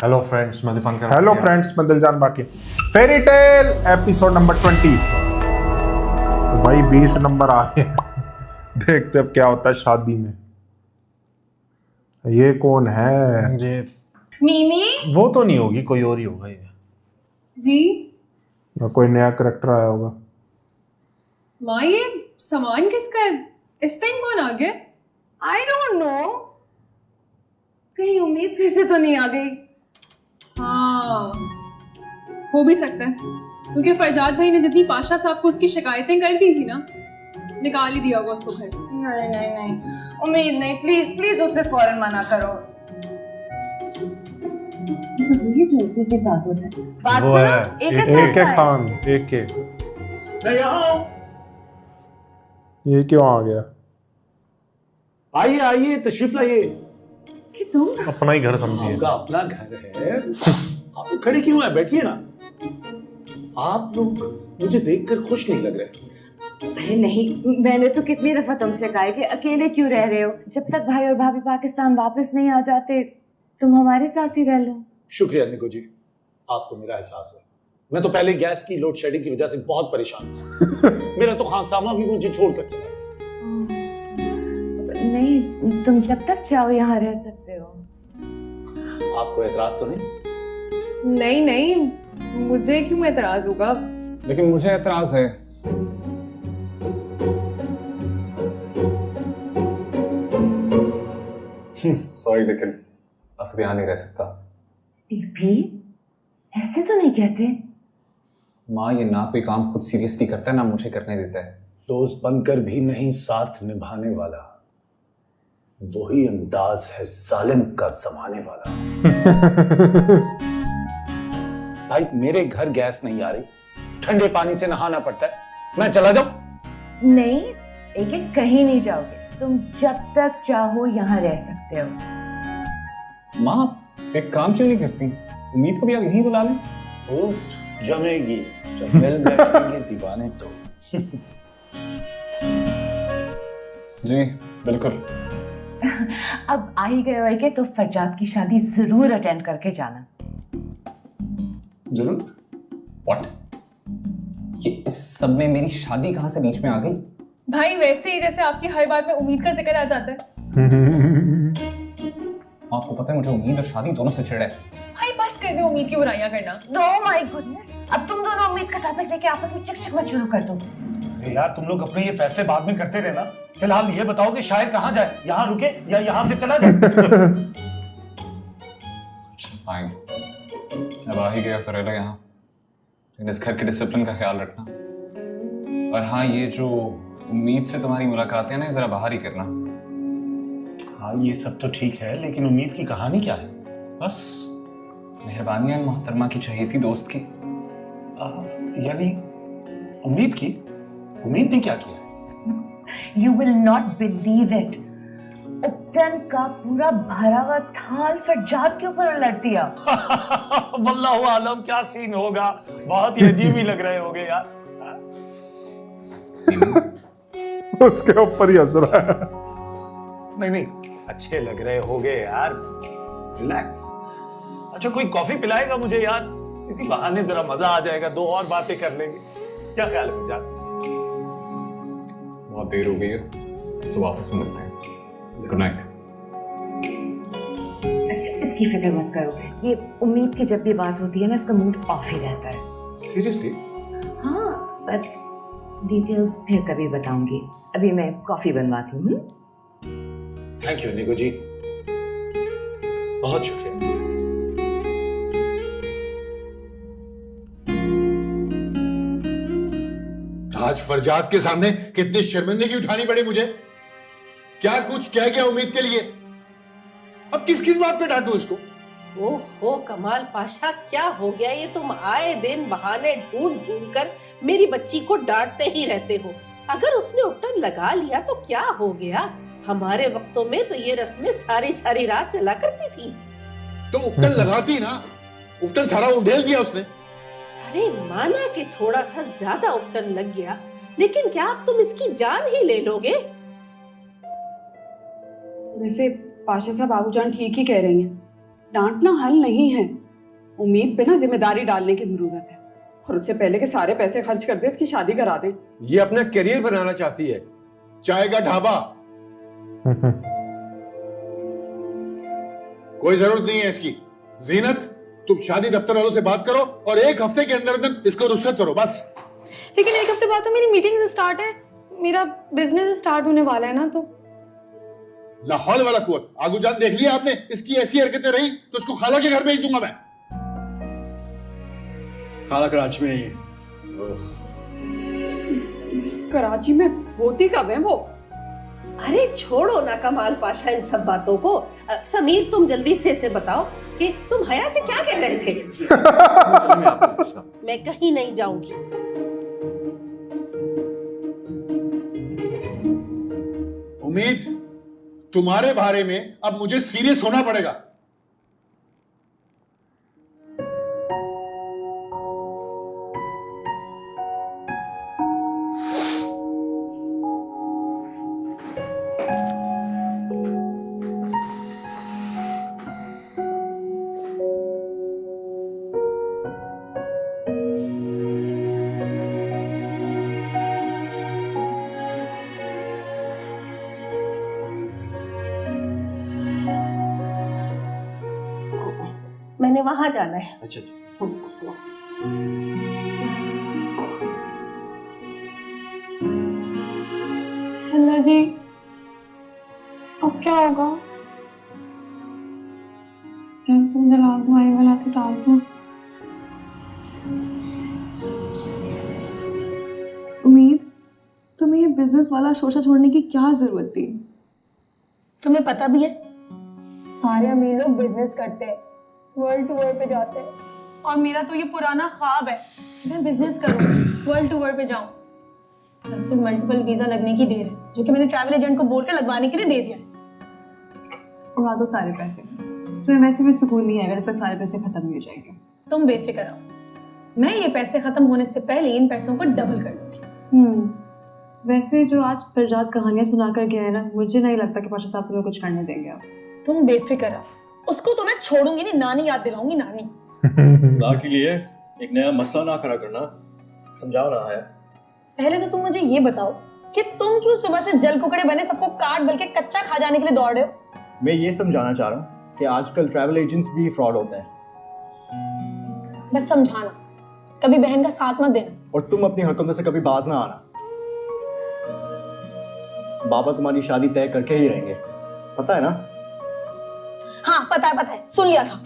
Hello friends, मैं Dipankar. Hello friends, मैं Diljan Bhatia. Fairy tale episode number 20। तो भाई 20 नंबर आ गए। देखते अब क्या होता है शादी में। ये कौन है? जी, मीमी वो तो नहीं होगी, कोई और ही होगा ये। जी। कोई नया करेक्टर आया होगा। माँ, ये सामान किसका है? इस टाइम कौन आ गया? आई डोंट नो, कहीं उम्मीद फिर से तो नहीं आ गई। हाँ, हो भी सकता है, क्योंकि फरजाद भाई ने जितनी पाशा साहब को उसकी शिकायतें कर दी थी ना, निकाल ही दिया होगा उसको घर से। नहीं नहीं नहीं, उम्मीद नहीं, प्लीज प्लीज उसे फौरन मना करो। ये जल्दी के साथ होता है। बात वो सुनो, है, एक एक के खान, एक के। मैं यहाँ हूँ। ये क्यों आ गया? आइए आइए, तशरीफ लाइए। कि तुम अपना ही घर समझिए। आपका अपना घर है। आप खड़े क्यों है? बैठिए ना। आप लोग मुझे देखकर खुश नहीं लग रहे। अरे नहीं, मैंने तो कितनी दफा तुमसे कहा है कि अकेले क्यों रह रहे हो। जब तक भाई और भाभी पाकिस्तान वापस नहीं आ जाते, तुम हमारे साथ ही रह लो। शुक्रिया निको जी, आपको मेरा एहसास है। मैं तो पहले गैस की लोड शेडिंग की वजह से बहुत परेशान था। मेरा तो खानसामा भी मुझे छोड़कर चला। नहीं, तुम जब तक चाहो यहाँ रह सकते हो। आपको एतराज तो नहीं? नहीं नहीं, मुझे क्यों एतराज होगा? लेकिन मुझे एतराज है। सॉरी, लेकिन असद यहाँ नहीं रह सकता। भी ऐसे तो नहीं कहते। माँ, ये ना कोई काम खुद सीरियसली करता है ना मुझे करने देता है। दोस्त बनकर भी नहीं साथ निभाने वाला, वही अंदाज है जालिम का जमाने वाला। भाई, मेरे घर गैस नहीं आ रही, ठंडे पानी से नहाना पड़ता है। मैं चला जाऊं? नहीं, एक एक कहीं नहीं जाओगे। तुम जब तक चाहो यहाँ रह सकते हो। माँ, एक काम क्यों नहीं करती? उम्मीद को भी आप यहीं बुला लें। ओ, जमेगी जब मिल बैठेंगे दीवाने तो। जी बिल्कुल। अब आ ही गए हो तो फरजाद की शादी जरूर अटेंड करके जाना। जरूर। व्हाट? ये इस सब में मेरी शादी कहाँ से बीच में आ गई? भाई वैसे ही जैसे आपकी हर बात में उम्मीद का जिक्र आ जाता है। आपको पता है मुझे उम्मीद और शादी दोनों से चिढ़ है। भाई बस कर दे उम्मीद की बुराइयां करना। ओह माय गुडनेस, अब तुम दोनों उम्मीद का टॉपिक लेके आपस में चिक मत शुरू कर दो। अरे यार, तुम लोग अपने ये फैसले बाद में करते रहना। फिलहाल ये बताओ कि शायर कहाँ जाए, यहाँ रुके या यहाँ से चला जाए? फाइन, अब आ ही गया तो रह लो यहाँ। लेकिन इस घर के डिसिप्लिन का ख्याल रखना। और हाँ, ये जो उम्मीद से तुम्हारी मुलाकात है ना, जरा बाहर ही करना। हाँ, ये सब तो ठीक है, लेकिन उम्मीद की कहानी क्या है? बस मेहरबानी मोहतरमा की चहेती दोस्त की। यानी उम्मीद की? उम्मीद ने क्या किया? You will not believe it. उपटन का पूरा भरा हुआ थाल फरजाद के ऊपर उलट दिया। वल्लाहु आलम क्या सीन होगा। बहुत ही अजीब ही लग रहे होगे यार। उसके ऊपर ही हंस रहा है। नहीं नहीं, अच्छे लग रहे होगे यार। रिलैक्स। अच्छा, कोई कॉफी पिलाएगा मुझे यार? इसी बहाने जरा मजा आ जाएगा, दो और बातें कर लेंगे। क्या ख्याल है फरजाद? बहुत देर हो गई है, सुबह वापस मिलते हैं। Good night. इसकी फिक्र मत करो, ये उम्मीद की जब भी बात होती है ना, इसका मूड ऑफ ही रहता है। सीरियसली? हाँ, बट डिटेल्स फिर कभी बताऊंगी। अभी मैं कॉफी बनवाती हूँ। थैंक यू निको जी, बहुत शुक्रिया। आज फरजाद के सामने कितनी शर्मिंदगी उठानी पड़ी मुझे। क्या कुछ कह गया उम्मीद के लिए? अब किस किस बात पे डांटूं इसको? ओहो कमाल पाशा, क्या हो गया? ये तुम आए दिन बहाने ढूंढ ढूंढ कर मेरी बच्ची को डांटते ही रहते हो। अगर उसने उपटन लगा लिया तो क्या हो गया? हमारे वक्तों में तो ये रस्में सारी सारी रात चला करती थी। तो उपटन लगाती ना, उपटन सारा उधेल दिया उसने। अरे माना कि थोड़ा सा ज्यादा उपटन लग गया, लेकिन क्या अब तुम इसकी जान ही ले लोगे? वैसे पाशा साहब आबूजान ठीक ही कह रही हैं। डांटना हल नहीं है। उम्मीद पे ना जिम्मेदारी डालने की जरूरत है, और उससे पहले के सारे पैसे खर्च कर दे इसकी शादी करा दे। ये अपना करियर बनाना चाहती है। चाय का ढाबा कोई जरूरत नहीं है इसकी। जीनत, तुम शादी दफ्तर वालों से बात करो और 1 हफ्ते के अंदर अंदर इसको रुखसत करो बस। लेकिन 1 हफ्ते बाद तो मेरी मीटिंग स्टार्ट है, मेरा बिजनेस स्टार्ट होने वाला है ना। तो लाहौल वाला कुवत आगू जान देख लिया आपने। इसकी ऐसी हरकतें रही तो इसको खाला के घर भेज दूंगा मैं। खाला कराची में नहीं है। कराची में होती कब है वो? अरे छोड़ो ना कमाल पाशा इन सब बातों को। समीर तुम जल्दी से इसे बताओ कि तुम हया से क्या कह रहे थे। मैं कहीं नहीं जाऊंगी। उम्मीद, तुम्हारे बारे में अब मुझे सीरियस होना पड़ेगा। मैंने वहां जाना है। अच्छा अल्लाह जी, अब क्या होगा? तुम जला दो, आई वाला तो डाल दो। उम्मीद, तुम्हें ये बिजनेस वाला शोशा छोड़ने की क्या जरूरत थी? तुम्हें पता भी है सारे अमीर लोग बिजनेस करते हैं, वर्ल्ड टूर पे जाते हैं, और मेरा तो ये पुराना ख्वाब है कि मैं बिजनेस करूं, वर्ल्ड टूर पे जाऊं। बस सिर्फ मल्टीपल वीजा लगने की देर है, जो कि मैंने ट्रैवल एजेंट को बोलकर लगवाने के लिए दे दिया है। उड़ा दो सारे पैसे, तुम्हें वैसे भी सुकून नहीं आएगा जब तक सारे पैसे खत्म नहीं हो जाएंगे। तुम बेफिक्र रहो, मैं ये पैसे खत्म होने से पहले इन पैसों को डबल कर दूंगी। वैसे जो आज फरजाद कहानियां सुना कर गया है ना, मुझे नहीं लगता कि पाशा साहब तुम्हें कुछ करने देंगे। अब तुम बेफिक्र रहो, उसको तो मैं छोड़ूंगी नहीं, नानी याद दिलाऊंगी, नानी। खुदा के लिए एक नया मसला ना खड़ा करना, समझाओ ना है। पहले तो तुम मुझे ये बताओ कि तुम क्यों सुबह से जल कुकड़े बने सबको काट बल्कि कच्चा खा जाने के लिए दौड़ रहे हो? मैं ये समझाना चाह रहा हूँ कि आजकल ट्रैवल एजेंट्स भी फ्रॉड होते हैं। बस समझाना, कभी बहन का साथ मत देना। और तुम अपनी हरकतों से कभी बाज ना आना। बाबा तुम्हारी शादी तय करके ही रहेंगे, पता है ना? हाँ पता है, सुन लिया था।